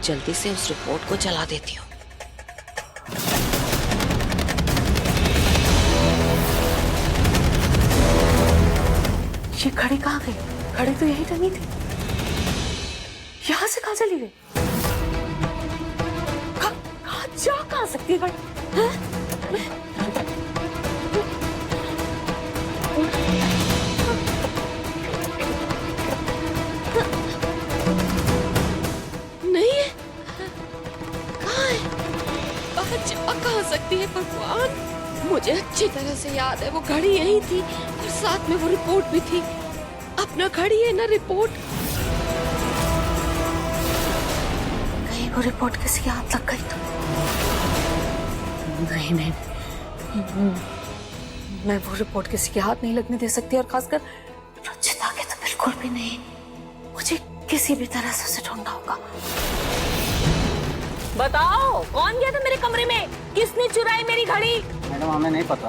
जल्दी से उस रिपोर्ट को चला देती हूँ। ये घड़ी कहाँ गई? घड़ी तो यही टंगी थी। यहाँ से कहाँ चली गई? कहाँ जा कहाँ सकती है घड़ी? नहीं है, कहाँ है? जा कहाँ सकती है भगवान? मुझे अच्छी तरह से याद है वो घड़ी यही थी और साथ में वो रिपोर्ट भी थी। अपना घड़ी है ना रिपोर्ट। कहीं वो रिपोर्ट किसी के हाथ लग गई तो? नहीं नहीं, मैं वो रिपोर्ट किसी के हाथ नहीं लगने दे सकती, और खासकर रुचिता के तो बिल्कुल भी नहीं। मुझे किसी भी तरह से उसे ढूंढना होगा। बताओ कौन गया था मेरे कमरे में? किसने चुराई मेरी घड़ी? मैडम हमें नहीं पता।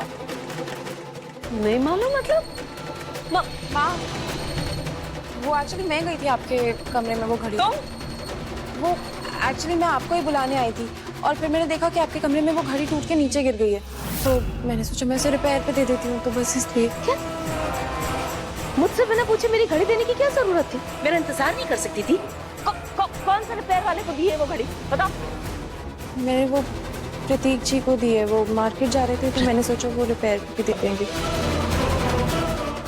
नहीं मालूम मतलब? माँ, वो एक्चुअली मैं गई थी आपके कमरे में वो घड़ी। तो? वो एक्चुअली मैं आपको ही बुलाने आई थी और फिर मैंने देखा कि आपके कमरे में वो घड़ी टूट के नीचे गिर गई है, तो मैंने सोचा मैं उसे रिपेयर पे दे देती हूँ, तो बस इसलिए। क्या? मुझसे बिना पूछे मेरी घड़ी देने की क्या जरूरत थी? मेरा इंतजार नहीं कर सकती थी? कौन सा रिपेयर वाले को दी है वो घड़ी? बताओ। मैंने वो प्रतीक जी को दी है, वो मार्केट जा रहे थे तो मैंने सोचा वो रिपेयर पे दे देंगे।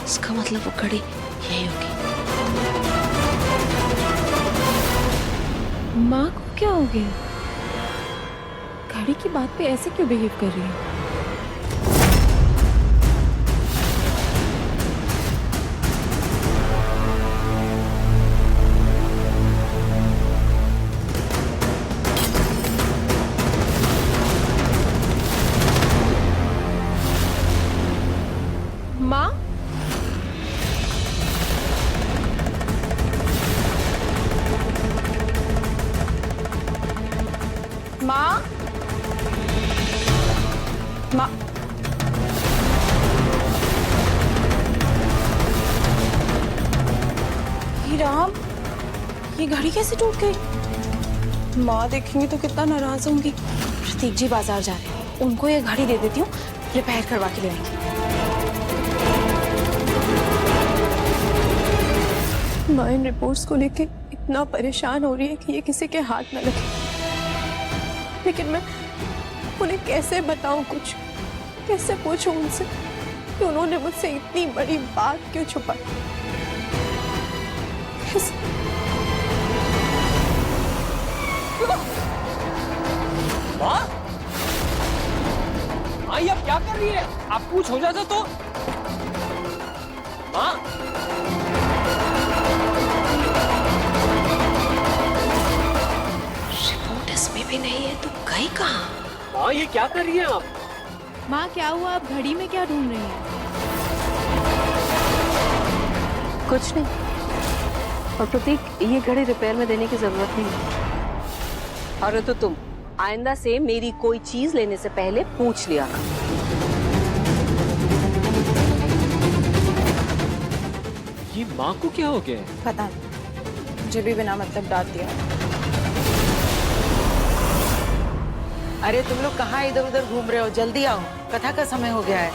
इसका मतलब वो घड़ी यही होगी। माँ को क्या हो गया? घड़ी की बात पे ऐसे क्यों बिहेव कर रही है? माँ, माँ, माँ, हे राम, ये घड़ी कैसे टूट गई? माँ देखेंगी तो कितना नाराज होंगी। प्रतीक जी बाजार जा रहे हैं, उनको ये घड़ी दे देती हूँ, रिपेयर करवा के ले आएंगे। माँ इन रिपोर्ट्स को लेके इतना परेशान हो रही है कि ये किसी के हाथ न लगे, लेकिन मैं उन्हें कैसे बताऊं, कुछ कैसे पूछूं उनसे कि उन्होंने मुझसे इतनी बड़ी बात क्यों छुपाई? माँ, माँ ये अब क्या कर रही है? आप कुछ हो जाता तो? माँ, रिपोर्ट इसमें भी नहीं है तो गई कहाँ? माँ ये क्या कर रही है आप? माँ क्या हुआ? आप घड़ी में क्या ढूंढ रही हैं? कुछ नहीं। और प्रतीक, ये घड़ी रिपेयर में देने की जरूरत नहीं है। और तो तुम आइंदा से मेरी कोई चीज लेने से पहले पूछ लिया। ये माँ को क्या हो गया? पता नहीं, मुझे भी बिना मतलब डांट दिया। अरे तुम लोग कहाँ इधर उधर घूम रहे हो? जल्दी आओ, कथा का समय हो गया है।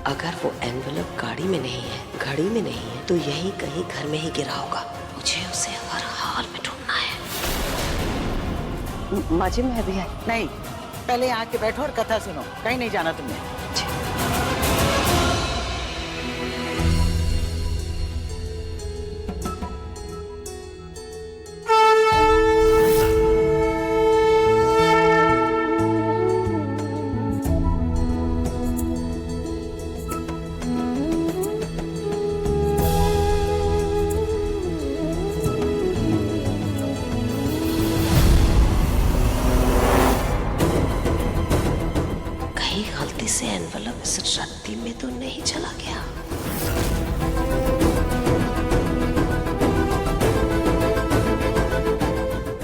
अगर वो एनवेलप गाड़ी में नहीं है, घड़ी में नहीं है, तो यही कहीं घर में ही गिरा होगा। मुझे उसे हर हाल में ढूंढना है। माँ जी मैं भी आई। नहीं, पहले यहाँ के बैठो और कथा सुनो, कहीं नहीं जाना तुमने। गलती से एनवेलप इस रद्दी में तो नहीं चला गया?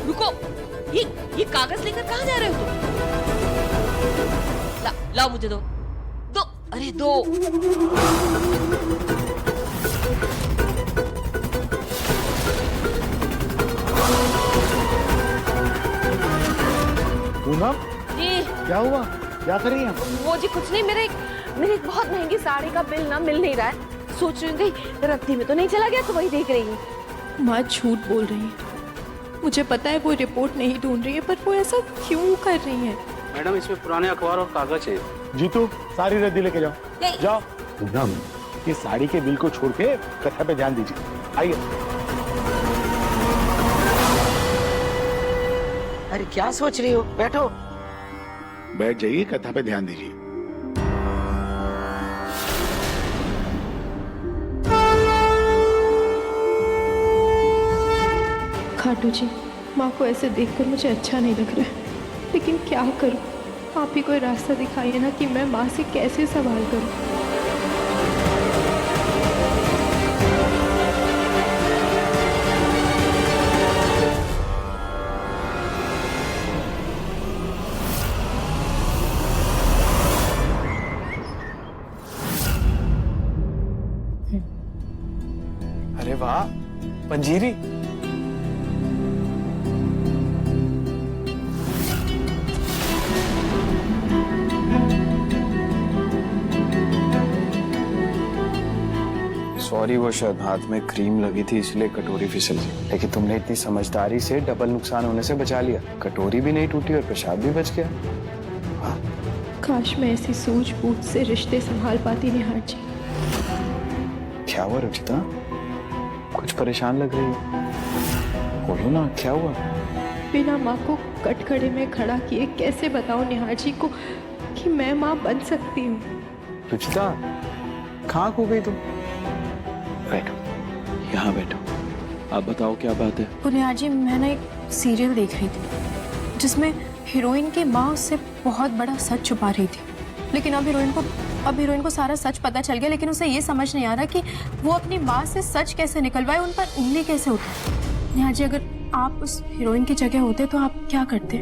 रुको, ये कागज लेकर कहाँ जा रहे हो तुम? लाओ मुझे दो। अरे दो। पूनम जी क्या हुआ, क्या कर रही हैं? वो जी कुछ नहीं, मेरे एक बहुत महंगी साड़ी का बिल ना मिल नहीं रहा है। सोच रही थी रद्दी में तो नहीं चला गया, तो वही देख रही हूँ। माँ झूठ बोल रही है, मुझे पता है वो रिपोर्ट नहीं ढूंढ रही है, पर वो ऐसा क्यों कर रही है? मैडम इसमें पुराने अखबार और कागज हैं। जीतू सारी रद्दी लेके जाओ। जाओ। पूनम ये साड़ी के बिल को छोड़ के कथा पे ध्यान दीजिए। आइए। अरे क्या सोच रही हो, बैठो। बैठ जाइए, कथा पे ध्यान दीजिए। खाटू जी, माँ को ऐसे देखकर मुझे अच्छा नहीं लग रहा है, लेकिन क्या करूँ? आप ही कोई रास्ता दिखाइए ना कि मैं माँ से कैसे सवाल करूँ। अरे वाह पंजीरी, सॉरी वो शायद हाथ में क्रीम लगी थी इसलिए कटोरी फिसल गई, लेकिन तुमने इतनी समझदारी से डबल नुकसान होने से बचा लिया। कटोरी भी नहीं टूटी और पेशाब भी बच गया। काश मैं ऐसी सूझबूझ से रिश्ते संभाल पाती निहार जी। क्या हुआ रुचिता, कुछ परेशान लग रही है, बोलो ना क्या हुआ? बिना माँ को कटघरे में खड़ा किए कैसे बताऊं निहार जी को कि मैं माँ बन सकती हूँ। रुचिता कहाँ खो गई तुम? बैठो, यहाँ बैठो, आप बताओ क्या बात है? निहार जी, मैं ना एक सीरियल देख रही थी जिसमें हीरोइन की माँ उससे बहुत बड़ा सच छुपा रही थी, लेकिन अब हीरोइन को सारा सच पता चल गया, लेकिन उसे ये समझ नहीं आ रहा कि वो अपनी माँ से सच कैसे निकलवाए, उन पर उंगली कैसे उठाए। निहार जी, अगर आप उस हीरोइन की जगह होते तो आप क्या करते?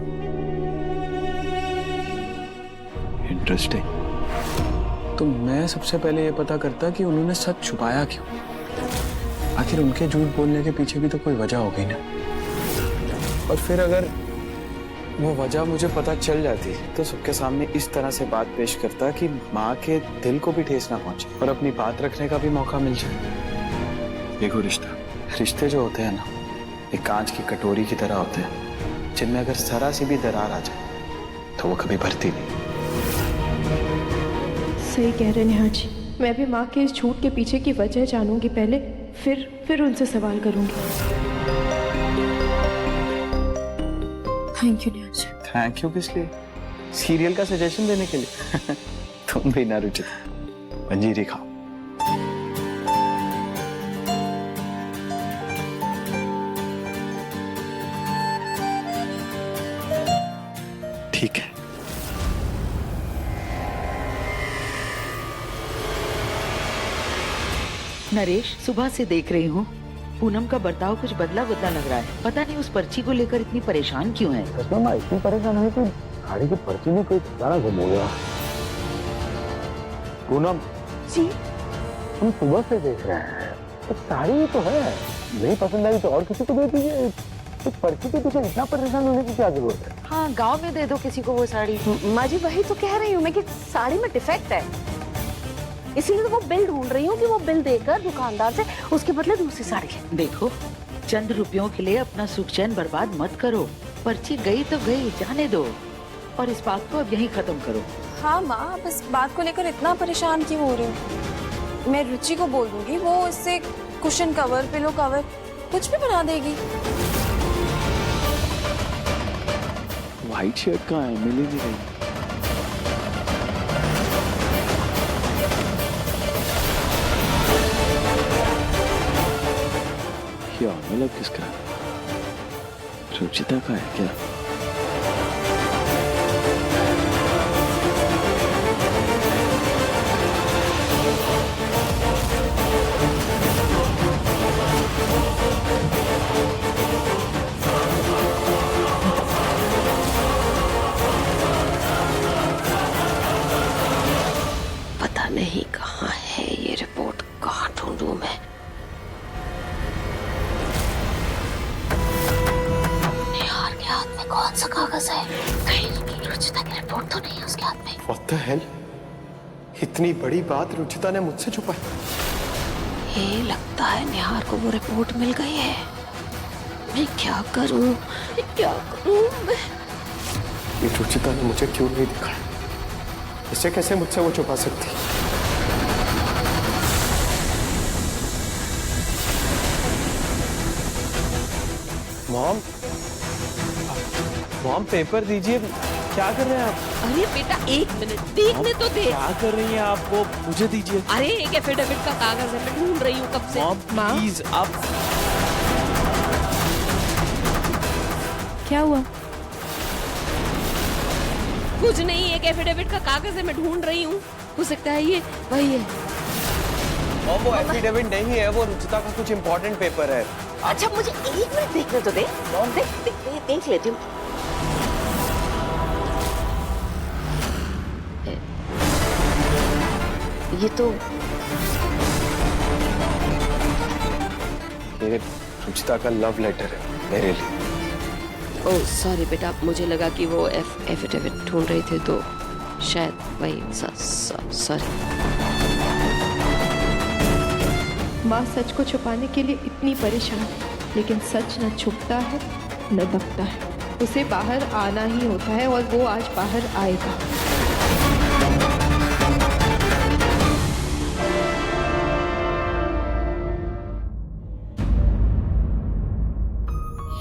इंटरेस्टिंग। तो मैं सबसे पहले ये पता करता कि उन्होंने सच छुपाया क्यों। आखिर उनके झूठ बोलने के पीछे भी तो कोई वजह हो गई ना। और फिर अगर वो वजह मुझे पता चल जाती तो सबके सामने इस तरह से बात पेश करता कि माँ के दिल को भी ठेस ना पहुंचे और अपनी बात रखने का भी मौका मिल जाए। देखो रिश्ते जो होते हैं ना, एक कांच की कटोरी की तरह होते हैं, जिनमें अगर जरा सी भी दरार आ जाए तो वो कभी भरती नहीं। सही कह रहे निहार जी, मैं भी माँ के इस झूठ के पीछे की वजह जानूंगी पहले, फिर उनसे सवाल करूंगी। Thank you Nihar ji. Thank you किस लिए? सीरियल का सजेशन देने के लिए। तुम भी ना रुचिता, पंजीरी खाओ। ठीक है। नरेश, सुबह से देख रही हूँ पूनम का बर्ताव कुछ बदला बदला लग रहा है। पता नहीं उस पर्ची को लेकर इतनी परेशान क्यों है। इतनी परेशान है कि गाड़ी की पर्ची में कोई खजाना गुम हो गया। पूनम जी, हम सुबह से देख रहे हैं, तो साड़ी तो है, नहीं पसंद आई तो और किसी को दे दीजिए। तो पर्ची के पीछे इतना परेशान होने की क्या जरूरत है? हाँ, गांव में दे दो किसी को वो साड़ी। माँ जी वही तो कह रही हूँ मैं कि साड़ी में डिफेक्ट है, इसीलिए तो वो बिल ढूंढ रही हूँ कि वो बिल देकर दुकानदार से उसके बदले दूसरी साड़ी ले। देखो, चंद रुपयों के लिए अपना सुख चैन बर्बाद मत करो। पर्ची गई तो गई, जाने दो, और इस बात को अब यहीं खत्म करो। हाँ माँ, बस बात को लेकर इतना परेशान क्यों हो रहे हो? मैं रुचि को बोल दूंगी, वो इससे कुशन कवर, पिलो कवर कुछ भी बना देगी। व्हाइट शर्ट कहाँ है? मिली नहीं रही। क्या मतलब किसका? रुचिता का है क्या? पता नहीं कहाँ है ये रिपोर्ट, कहाँ ढूंढूं मैं? निहार के हाथ में कौन सा कागज है? कहीं रिपोर्ट तो नहीं है उसके हाथ में? What the hell? इतनी बड़ी बात रुचिता ने मुझसे छुपाई। ये लगता है निहार को वो रिपोर्ट मिल गई है। मैं क्या करूं? क्या करूं मैं? ये रुचिता ने मुझे क्यों नहीं दिखाया? इसे कैसे मुझसे वो छुपा सकती? मॉम पेपर दीजिए। क्या कर रहे हैं आप? अरे बेटा एक मिनट देखने तो दे। क्या कर रही हैं आप? वो मुझे दीजिए। अरे एक एफिडेविट का कागज है, मैं ढूंढ रही हूँ कब से। मॉम प्लीज आप। क्या हुआ? कुछ नहीं, एक एफिडेविट का कागज है, मैं ढूंढ रही हूँ। हो सकता है ये वही है। और वो एफिडेविट नहीं है, वो रुचिता का कुछ इम्पोर्टेंट पेपर है। अच्छा मुझे एक मिनट देखने तो दे। देख लेती हूँ। ये तो ये रुचिता का लव लेटर है मेरे लिए। ओह सॉरी बेटा, मुझे लगा कि वो एफिडेविट ढूंढ रहे थे तो शायद वही। सॉरी। माँ सच को छुपाने के लिए इतनी परेशान, लेकिन सच न छुपता है न दबता है। उसे बाहर आना ही होता है और वो आज बाहर आएगा।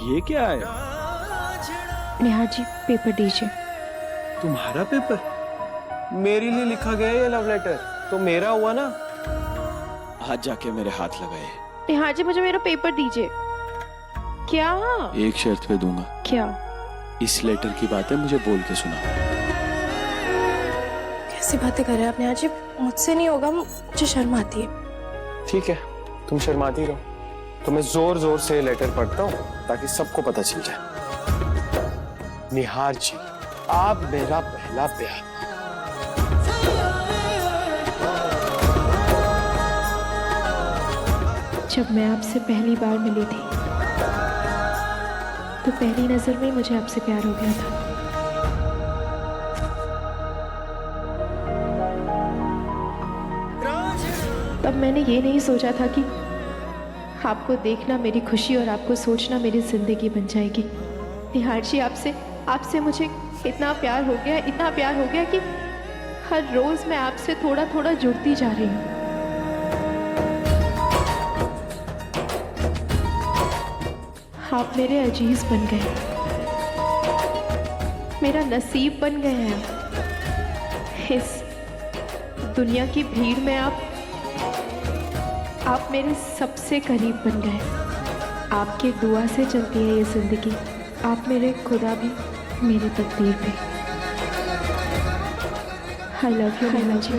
ये क्या है? निहार जी पेपर दीजिए। तुम्हारा पेपर? मेरे लिए लिखा गया है ये लव लेटर, तो मेरा हुआ ना। आज जाके मेरे हाथ लगाए। निहार जी मुझे मेरा पेपर दीजिए। क्या? एक शर्त पे दूंगा। क्या? इस लेटर की बातें मुझे बोल के सुना। कैसी बातें कर रहे हैं आप निहार जी? मुझसे नहीं होगा, मुझे शर्म आती है। ठीक है, तुम शर्माती रहो, तो मैं जोर जोर से लेटर पढ़ता हूँ ताकि सबको पता चल जाए। निहार जी, आप मेरा पहला प्यार। जब मैं आपसे पहली बार मिली थी तो पहली नजर में ही मुझे आपसे प्यार हो गया था। तब मैंने ये नहीं सोचा था कि आपको देखना मेरी खुशी और आपको सोचना मेरी जिंदगी बन जाएगी। निहार जी, आपसे मुझे इतना प्यार हो गया कि हर रोज मैं आपसे थोड़ा थोड़ा जुड़ती जा रही हूँ। आप मेरे अजीज बन गए, मेरा नसीब बन गए हैं। इस दुनिया की भीड़ में आप मेरे सबसे करीब बन गए। आपकी दुआ से चलती है ये जिंदगी। आप मेरे खुदा भी, मेरी तकदीर भी। I love you Neha ji.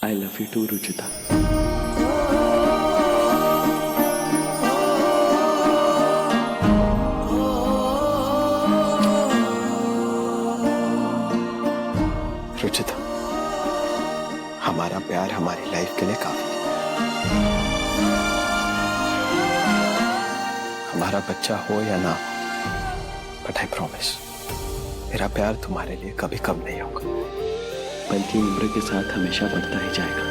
I love you too, Ruchita. Ruchita, हमारा प्यार हमारी लाइफ के लिए काफी है। हमारा बच्चा हो या ना हो, बट आई प्रॉमिस, मेरा प्यार तुम्हारे लिए कभी कम नहीं होगा, बल्कि उम्र के साथ हमेशा बढ़ता ही जाएगा।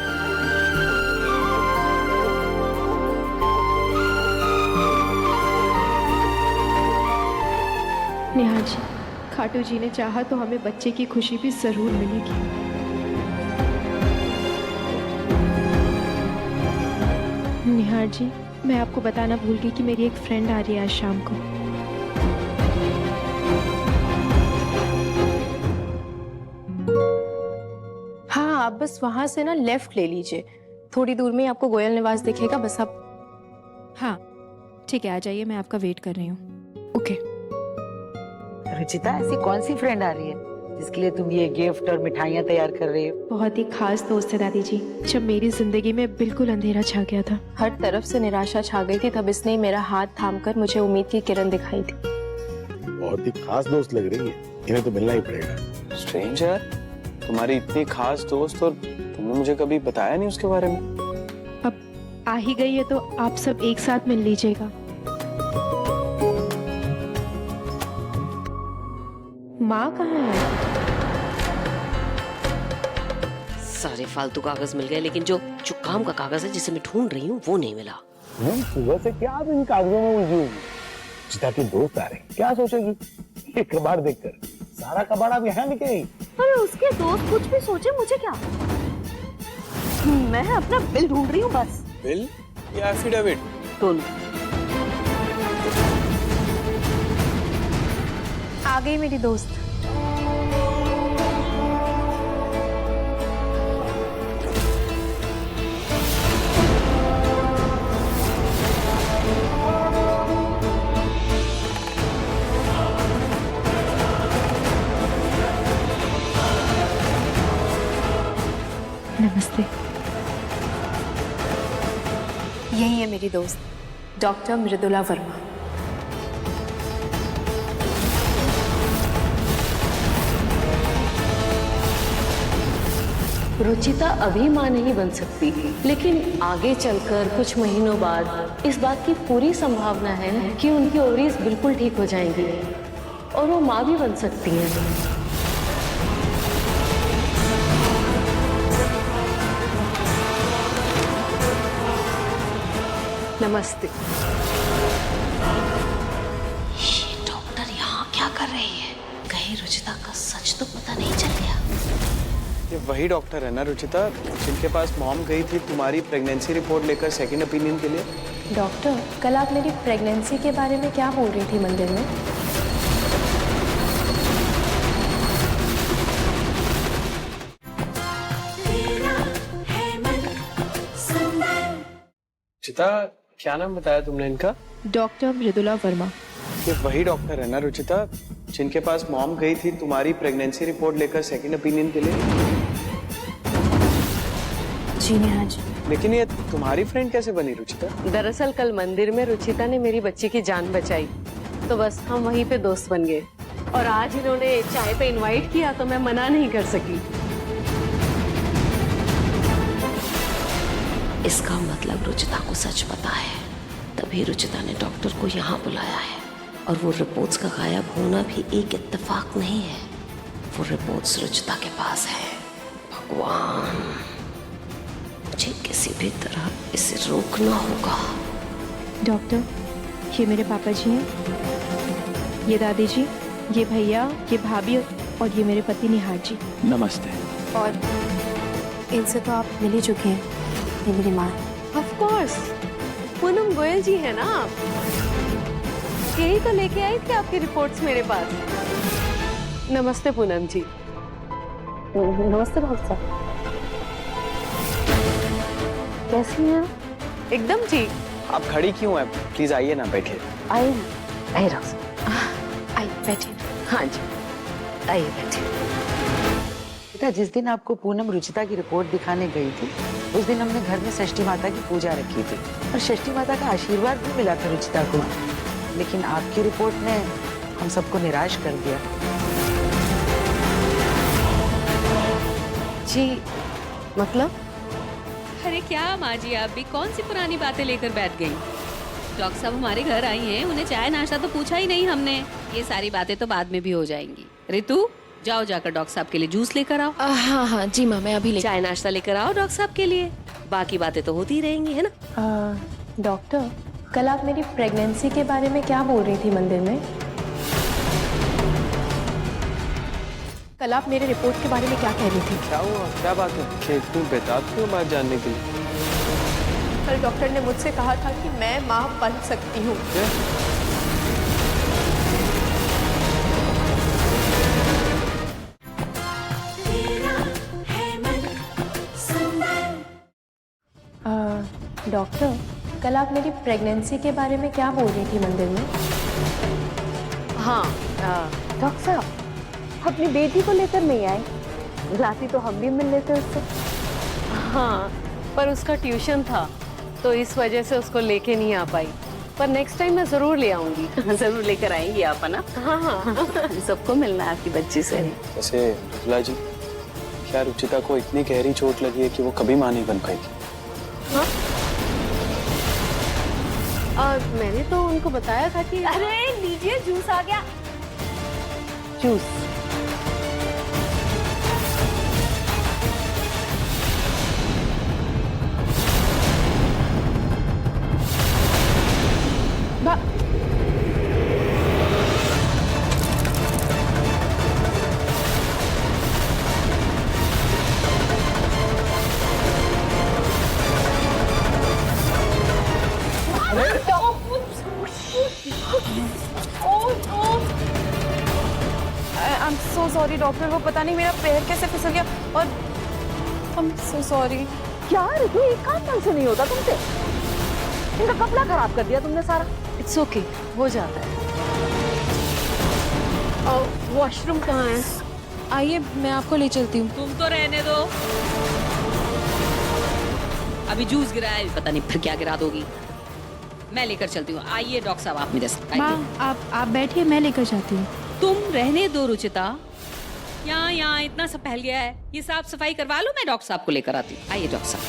नेहा जी, खाटू जी ने चाहा तो हमें बच्चे की खुशी भी जरूर मिलेगी। निहार जी, मैं आपको बताना भूल गई कि मेरी एक फ्रेंड आ रही है आज शाम को। हाँ, आप बस वहां से ना लेफ्ट ले लीजिए, थोड़ी दूर में ही आपको गोयल निवास दिखेगा। बस आप, हाँ ठीक है, आ जाइए, मैं आपका वेट कर रही हूँ। ओके। रुचिता, ऐसी कौन सी फ्रेंड आ रही है जिसके लिए तुम ये गिफ्ट और मिठाइयाँ तैयार कर रही हो? बहुत ही खास दोस्त है दादी जी। जब मेरी जिंदगी में बिल्कुल अंधेरा छा गया था, हर तरफ से निराशा छा गई थी, तब इसने मेरा हाथ थामकर मुझे उम्मीद की किरण दिखाई थी। बहुत ही खास दोस्त लग रही है। इन्हें तो मिलना ही पड़ेगा। स्ट्रेंज यार, तुम्हारी इतनी खास दोस्त और तुमने मुझे कभी बताया नहीं उसके बारे में। अब आ ही गई है तो आप सब एक साथ मिल लीजिएगा। माँ कहाँ है? सारे फालतू कागज मिल गए, लेकिन जो काम का कागज है जिसे मैं ढूंढ रही हूँ वो नहीं मिला। सुबह से क्या आप इन कागजों में उलझी हुई? रुचिता की दोस्त आ रही, क्या सोचेगी? ये कबाड़ देखकर सारा कबाड़ अब यहाँ निकलेगी। अरे उसके दोस्त कुछ भी सोचे, मुझे क्या? मैं अपना बिल ढूंढ रही हूँ बस। बिल या एफिडेविट? दोनों। आ गई मेरी दोस्त। नमस्ते। यही है मेरी दोस्त, डॉक्टर मृदुला वर्मा। रुचिता अभी मां नहीं बन सकती, लेकिन आगे चलकर कुछ महीनों बाद इस बात की पूरी संभावना है कि उनकी ओवरीज बिल्कुल ठीक हो जाएंगी और वो मां भी बन सकती हैं। नमस्ते। डॉक्टर यहाँ क्या कर रही है? कहीं रुचिता का सच तो पता नहीं चल गया? ये वही डॉक्टर है ना रुचिता, जिनके पास मॉम गई थी तुम्हारी प्रेगनेंसी रिपोर्ट लेकर सेकंड ओपिनियन के लिए? डॉक्टर, कल आप मेरी प्रेगनेंसी के बारे में क्या बोल रही थी मंदिर में? रुचिता, क्या नाम बताया तुमने इनका? डॉक्टर मृदुला वर्मा। ये वही डॉक्टर है ना रुचिता, जिनके पास मॉम गई थी तुम्हारी प्रेगनेंसी रिपोर्ट लेकर सेकंड ओपिनियन के लिए? जी नेहा जी। लेकिन ये तुम्हारी फ्रेंड कैसे बनी रुचिता? दरअसल कल मंदिर में रुचिता ने मेरी बच्ची की जान बचाई, तो बस हम वहीं पे दोस्त बन गए। और आज इन्होंने चाय पे इनवाइट किया तो मैं मना नहीं कर सकी। इसका मतलब रुचिता को सच पता है, तभी रुचिता ने डॉक्टर को यहाँ बुलाया है। और वो रिपोर्ट्स का गायब होना भी एक इत्तेफाक नहीं है, वो रिपोर्ट्स रुचिता के पास है। भगवान, मुझे किसी भी तरह इसे रोकना होगा। डॉक्टर, ये मेरे पापा जी हैं, ये दादी जी, ये भैया, ये भाभी और ये मेरे पति निहार जी। नमस्ते। और इनसे तो आप मिल ही चुके हैं, ये मेरी माँ। ऑफ कोर्स, पूनम गोयल जी है ना आप? यही तो लेके आई थी आपकी रिपोर्ट्स मेरे पास। नमस्ते पूनम जी। नमस्ते डॉक्टर साहब। कैसी हैं? एकदम ठीक। आप खड़ी क्यों हैं? प्लीज आइए ना, बैठिए। आइए बैठिए। हाँ जी, आइए बैठिए। बेटा, जिस दिन आपको पूनम रुचिता की रिपोर्ट दिखाने गई थी, उस दिन हमने घर में षष्ठी माता की पूजा रखी थी और षष्ठी माता का आशीर्वाद भी मिला था रुचिता को। लेकिन आपकी रिपोर्ट ने हम सबको निराश कर दिया। जी मतलब? अरे क्या माँ जी, आप भी कौन सी पुरानी बातें लेकर बैठ गई? डॉक्टर साहब हमारे घर आई हैं, उन्हें चाय नाश्ता तो पूछा ही नहीं हमने। ये सारी बातें तो बाद में भी हो जाएंगी। रितु, जाओ जाकर डॉक्टर साहब के लिए जूस लेकर आओ। हाँ हाँ जी माँ, मैं अभी चाय नाश्ता लेकर आओ डॉक्टर साहब के लिए। बाकी बातें तो होती रहेंगी, है ना? डॉक्टर, कल आप मेरी प्रेगनेंसी के बारे में क्या बोल रही थी मंदिर में? कल आप मेरे रिपोर्ट के बारे में क्या कह रही थी? क्या हुआ? क्या बात है? कि इतनी बेताब क्यों बात जानने के लिए? कल डॉक्टर ने मुझसे कहा था कि मैं माँ बन सकती हूँ। डॉक्टर, कल आप मेरी प्रेगनेंसी के बारे में क्या बोल रही थी मंदिर में? हाँ, डॉक्टर साहब, अपनी बेटी को लेकर नहीं आए? राती तो हम भी मिल लेते उससे। हाँ, पर उसका ट्यूशन था तो इस वजह से उसको लेके नहीं आ पाई। पर नेक्स्ट टाइम मैं जरूर ले आऊंगी। जरूर लेकर आएंगी आप, है ना? हाँ हाँ सबको मिलना है आपकी बच्ची से। वैसे रुला जी, क्या रुचिता को इतनी गहरी चोट लगी है कि वो कभी मां नहीं बन पाएगी? हाँ? और मैंने तो उनको बताया था कि अरे लीजिए जूस आ गया। Juice I am so sorry doctor, वो पता नहीं मेरा पैर कैसे फिसल गया और आई एम सो सॉरी। क्या रितु, एक काम ढंग से नहीं होता तुमसे। इनका कपड़ा खराब कर दिया तुमने सारा। इट्स ओके, हो जाता है। और वॉशरूम कहाँ है? आइए मैं आपको ले चलती हूँ। तुम तो रहने दो, अभी जूस गिरा है, पता नहीं फिर क्या गिरा दोगी। मैं लेकर चलती हूँ। आइए डॉक्टर साहब, आप मेरे साथ आइए। माँ आप बैठिए, मैं लेकर जाती हूँ। तुम रहने दो रुचिता, यहाँ इतना सब फैल गया है, ये साफ सफाई करवा लो, मैं डॉक्टर साहब को लेकर आती हूँ। आइए डॉक्टर साहब।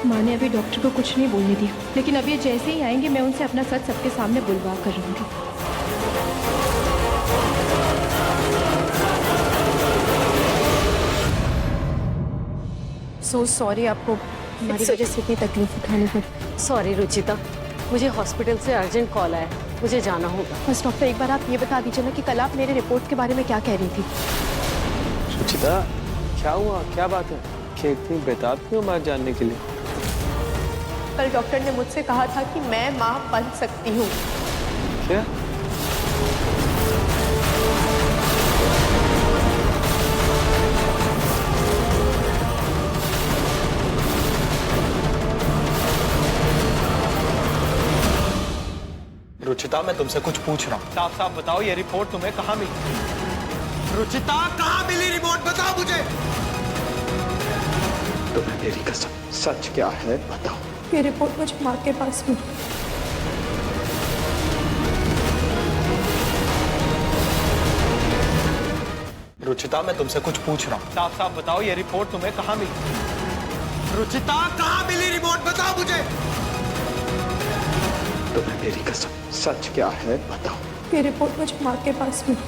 माँ ने अभी डॉक्टर को कुछ नहीं बोलने दिया, लेकिन अब ये जैसे ही आएंगे मैं उनसे अपना सच सबके सामने बुलवा कर रहूंगी। सो सॉरी, आपको हमारी वजह से इतनी तकलीफ उठानी पड़ी। सॉरी रुचिता, मुझे हॉस्पिटल से अर्जेंट कॉल आया, मुझे जाना होगा। बस डॉक्टर एक बार आप ये बता दीजिए ना कि कल आप मेरे रिपोर्ट के बारे में क्या कह रही थी? रुचिता, क्या हुआ, क्या बात है कि इतनी बेताब क्यों बात जानने के लिए? कल डॉक्टर ने मुझसे कहा था कि मैं माँ बन सकती हूँ। क्या? रुचिता, मैं तुमसे कुछ पूछ रहा हूँ, साफ साफ बताओ, ये रिपोर्ट तुम्हें कहाँ मिली? रुचिता, कहाँ मिली रिपोर्ट, बताओ मुझे। तुम्हें मेरी कसम, सच क्या है बताओ। ये रिपोर्ट मुझे माँ के पास मिली। रुचिता, मैं तुमसे कुछ पूछ रहा हूँ, साफ साफ बताओ, ये रिपोर्ट तुम्हें कहाँ मिली? रुचिता, कहाँ मिली रिपोर्ट, बताओ मुझे। तुम्हें मेरी कसम, सच क्या है बताओ। ये रिपोर्ट मुझे माँ के पास मिली।